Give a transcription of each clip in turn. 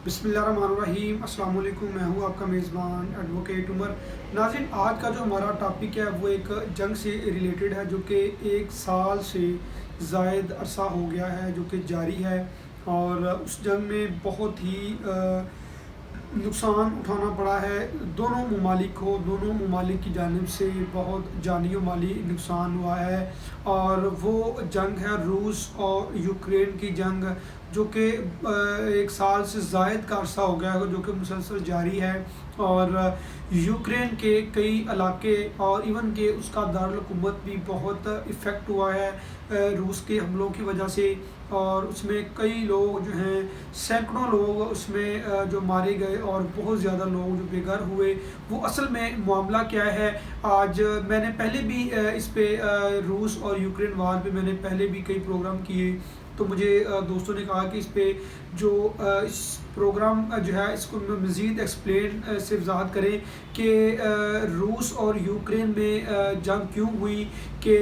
बिस्मिल्लाहिर्रहमानिर्रहीम। अस्सलाम वालेकुम। मैं हूँ आपका मेज़बान एडवोकेट उमर। नाज़रीन, आज का जो हमारा टॉपिक है वो एक जंग से रिलेटेड है जो कि 1 साल से ज़ायद अरसा हो गया है, जो कि जारी है। और उस जंग में बहुत ही नुकसान उठाना पड़ा है दोनों ममालिक को। दोनों ममालिक की जानिब से बहुत जानी और माली नुकसान हुआ है। और वो जंग है रूस और यूक्रेन की जंग, जो कि 1 साल से ज़ायद का अरसा हो गया है, जो कि मुसलसल जारी है। और यूक्रेन के कई इलाके और इवन के उसका दारुल हुकूमत भी बहुत इफ़ेक्ट हुआ है रूस के हमलों की वजह से। और उसमें कई लोग जो हैं, सैकड़ों लोग उसमें जो मारे गए और बहुत ज़्यादा लोग जो बेघर हुए। वो असल में मामला क्या है, आज मैंने पहले भी इस पे रूस और यूक्रेन वार पे मैंने पहले भी कई प्रोग्राम किए। तो मुझे दोस्तों ने कहा कि इस पे जो इस प्रोग्राम जो है इसको मज़ीद एक्सप्लेन से वजाहत करें कि रूस और यूक्रेन में जंग क्यों हुई, कि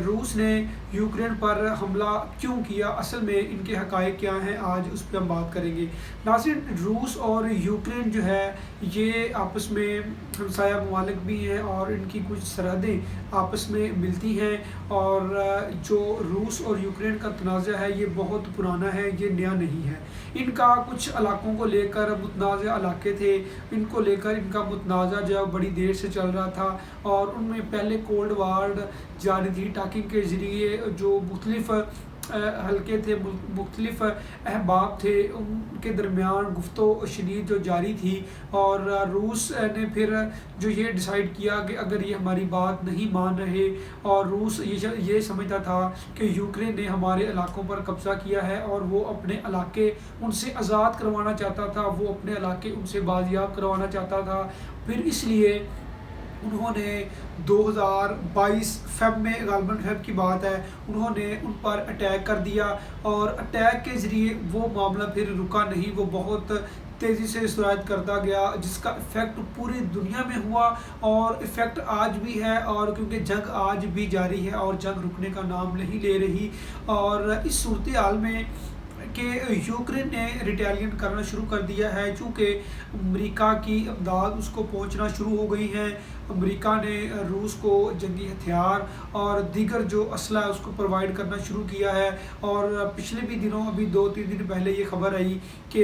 रूस ने यूक्रेन पर हमला क्यों किया, असल में इनके हक़ाइक़ क्या हैं। आज उस पर हम बात करेंगे। नाज़रीन, रूस और यूक्रेन जो है ये आपस में हमसाया ममालिक भी हैं और इनकी कुछ सरहदें आपस में मिलती हैं। और जो रूस और यूक्रेन का तनाज़ा है ये बहुत पुराना है, ये नया नहीं है। इनका कुछ इलाकों को लेकर मुतनाज़ा इलाके थे, इनको लेकर इनका मुतनाज़ा जो है बड़ी देर से चल रहा था। और उनमें पहले कोल्ड वार जारी थी, टाकिंग के ज़रिए जो मुख्तलिफ़ हल्के थे, मुख्तलिफ़ अहबाब थे, उनके दरमियान गुफ्तो शनीद जो जारी थी। और रूस ने फिर जो ये डिसाइड किया कि अगर ये हमारी बात नहीं मान रहे, और रूस ये समझता था कि यूक्रेन ने हमारे इलाकों पर कब्ज़ा किया है और वो अपने इलाके उनसे आज़ाद करवाना चाहता था, वो अपने इलाके उनसे बाजियाब करवाना चाहता था। फिर इसलिए उन्होंने 2022 फ़ेब में, ग़ालिबन फ़ेब की बात है, उन्होंने उन पर अटैक कर दिया। और अटैक के ज़रिए वो मामला फिर रुका नहीं, वो बहुत तेज़ी से सुरायत करता गया, जिसका इफ़ेक्ट पूरी दुनिया में हुआ और इफ़ेक्ट आज भी है। और क्योंकि जंग आज भी जारी है और जंग रुकने का नाम नहीं ले रही। और इस सूरत हाल में कि यूक्रेन ने रिटेलिएट करना शुरू कर दिया है, चूँकि अमेरिका की इमदाद उसको पहुंचना शुरू हो गई है। अमेरिका ने रूस को जंगी हथियार और दीगर जो असला है उसको प्रोवाइड करना शुरू किया है। और पिछले भी दिनों, अभी 2-3 दिन पहले ये खबर आई कि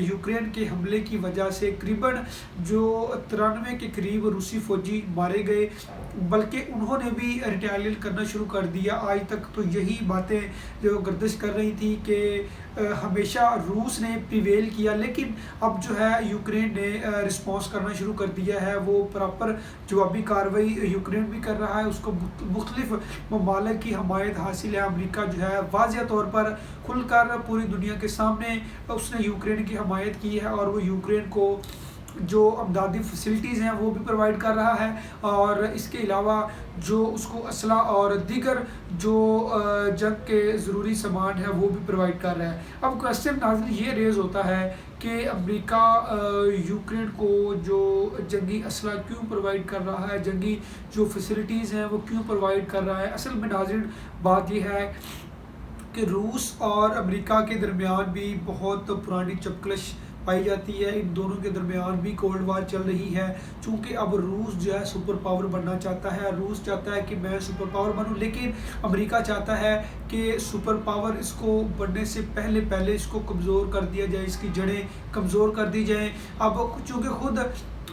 यूक्रेन के हमले की वजह से करीबन जो 93 के करीब रूसी फ़ौजी मारे गए, बल्कि उन्होंने भी रिटेलिएट करना शुरू कर दिया। आज तक तो यही बातें जो गर्दिश कर रही थी कि हमेशा रूस ने प्रिवेल किया, लेकिन अब जो है यूक्रेन ने रिस्पॉन्स करना शुरू कर दिया है। वो प्रॉपर जवाबी कार्रवाई यूक्रेन भी कर रहा है, उसको मुख्तलिफ ममालिक की हमायत हासिल है। अमेरिका जो है वाज़िया तौर पर खुलकर पूरी दुनिया के सामने उसने यूक्रेन की हमायत की है। और वो यूक्रेन को जो अमदादी फैसिलिटीज़ हैं वो भी प्रोवाइड कर रहा है। और इसके अलावा जो उसको असला और दीगर जो जंग के ज़रूरी सामान है वो भी प्रोवाइड कर रहा है। अब क्वेश्चन नाज़रीन ये रेज़ होता है कि अमेरिका यूक्रेन को जो जंगी असला क्यों प्रोवाइड कर रहा है, जंगी जो फैसिलिटीज़ हैं वो क्यों प्रोवाइड कर रहा है। असल में नाज़रीन बात ये है कि रूस और अमेरिका के दरमियान भी बहुत पुरानी चपकलश पाई जाती है। इन दोनों के दरमियान भी कोल्ड वार चल रही है, चूँकि अब रूस जो है सुपर पावर बनना चाहता है। रूस चाहता है कि मैं सुपर पावर बनूं, लेकिन अमेरिका चाहता है कि सुपर पावर इसको बनने से पहले इसको कमज़ोर कर दिया जाए, इसकी जड़ें कमज़ोर कर दी जाएँ। अब चूँकि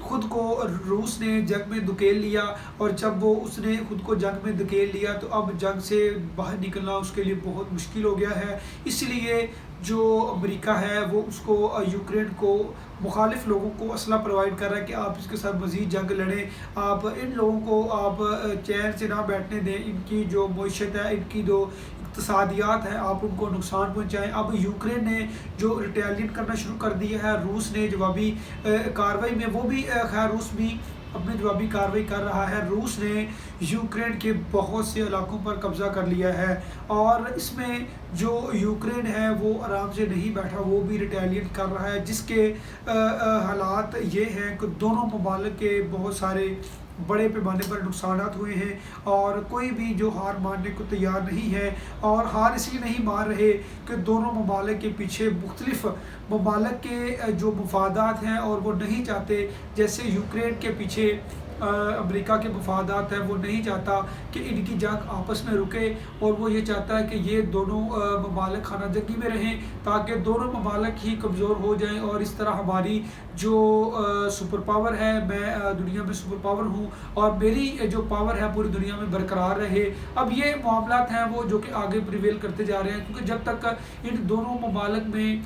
खुद को रूस ने जंग में धकेल लिया, और जब वो उसने खुद को जंग में धकेल लिया तो अब जंग से बाहर निकलना उसके लिए बहुत मुश्किल हो गया है। इसलिए जो अमेरिका है वो उसको यूक्रेन को मुखालिफ लोगों को असला प्रोवाइड कर रहा है कि आप इसके साथ मज़ीद जंग लड़ें, आप इन लोगों को आप चैन से ना बैठने दें, इनकी जो मईशत है, इनकी जो इक़्तिसादियात है, आप उनको नुकसान पहुँचाएँ। अब यूक्रेन ने जो रिटेलिएट करना शुरू कर दिया है, रूस ने जवाबी कार्रवाई में, वो भी खैर रूस भी अपनी जवाबी कार्रवाई कर रहा है। रूस ने यूक्रेन के बहुत से इलाकों पर कब्ज़ा कर लिया है। और इसमें जो यूक्रेन है वो आराम से नहीं बैठा, वो भी रिटेलिएट कर रहा है, जिसके हालात ये हैं कि दोनों ममालिक के बहुत सारे बड़े पैमाने पर नुकसानात हुए हैं, और कोई भी जो हार मानने को तैयार नहीं है। और हार इसलिए नहीं मान रहे कि दोनों ममालिक के पीछे मुख्तलिफ ममालिक के जो मफादात हैं, और वो नहीं चाहते, जैसे यूक्रेन के पीछे अमेरिका के मफादात हैं, वो नहीं चाहता कि इनकी जंग आपस में रुके, और वो ये चाहता है कि ये दोनों ममालिक खाना जंगी में रहें, ताकि दोनों ममालिक ही कमज़ोर हो जाएं, और इस तरह हमारी जो सुपर पावर है, मैं दुनिया में सुपर पावर हूँ, और मेरी जो पावर है पूरी दुनिया में बरकरार रहे। अब ये मामलात हैं वो जो कि आगे प्रिवेल करते जा रहे हैं, क्योंकि जब तक इन दोनों ममालिक में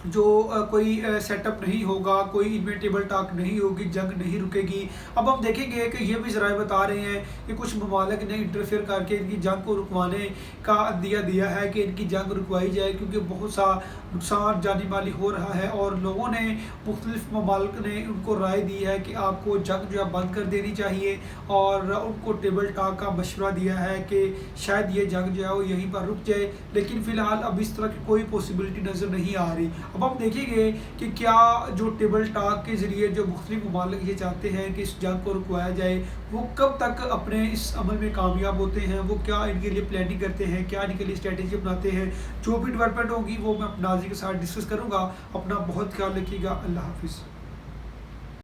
जो कोई सेटअप नहीं होगा, कोई इनमें टेबल टॉक नहीं होगी, जंग नहीं रुकेगी। अब हम देखेंगे कि ये भी ज़राए बता रहे हैं कि कुछ ममालिक ने इंटरफेयर करके इनकी जंग को रुकवाने का अंदिया दिया है कि इनकी जंग रुकवाई जाए, क्योंकि बहुत सा नुकसान जानी माली हो रहा है, और लोगों ने, मुख्तलिफ ममालिक ने उनको राय दी है कि आपको जंग जो है बंद कर देनी चाहिए, और उनको टेबल टॉक का मशवरा दिया है कि शायद ये जंग जो है वो यहीं पर रुक जाए। लेकिन फ़िलहाल अब इस तरह की कोई पॉसिबिलिटी नज़र नहीं आ रही। अब हम देखेंगे कि क्या जो टेबल टॉक के ज़रिए जो मुख्तलिफ ममालिक ये चाहते हैं कि इस जंग को रुकवाया जाए, वो कब तक अपने इस अमल में कामयाब होते हैं, वो क्या इनके लिए प्लानिंग करते हैं, क्या इनके लिए स्ट्रेटेजी अपनाते हैं। जो भी डेवलपमेंट होगी वो मैं अपना नाज़रीन के साथ डिस्कस करूँगा। अपना बहुत ख्याल रखिएगा। अल्लाह हाफिज़।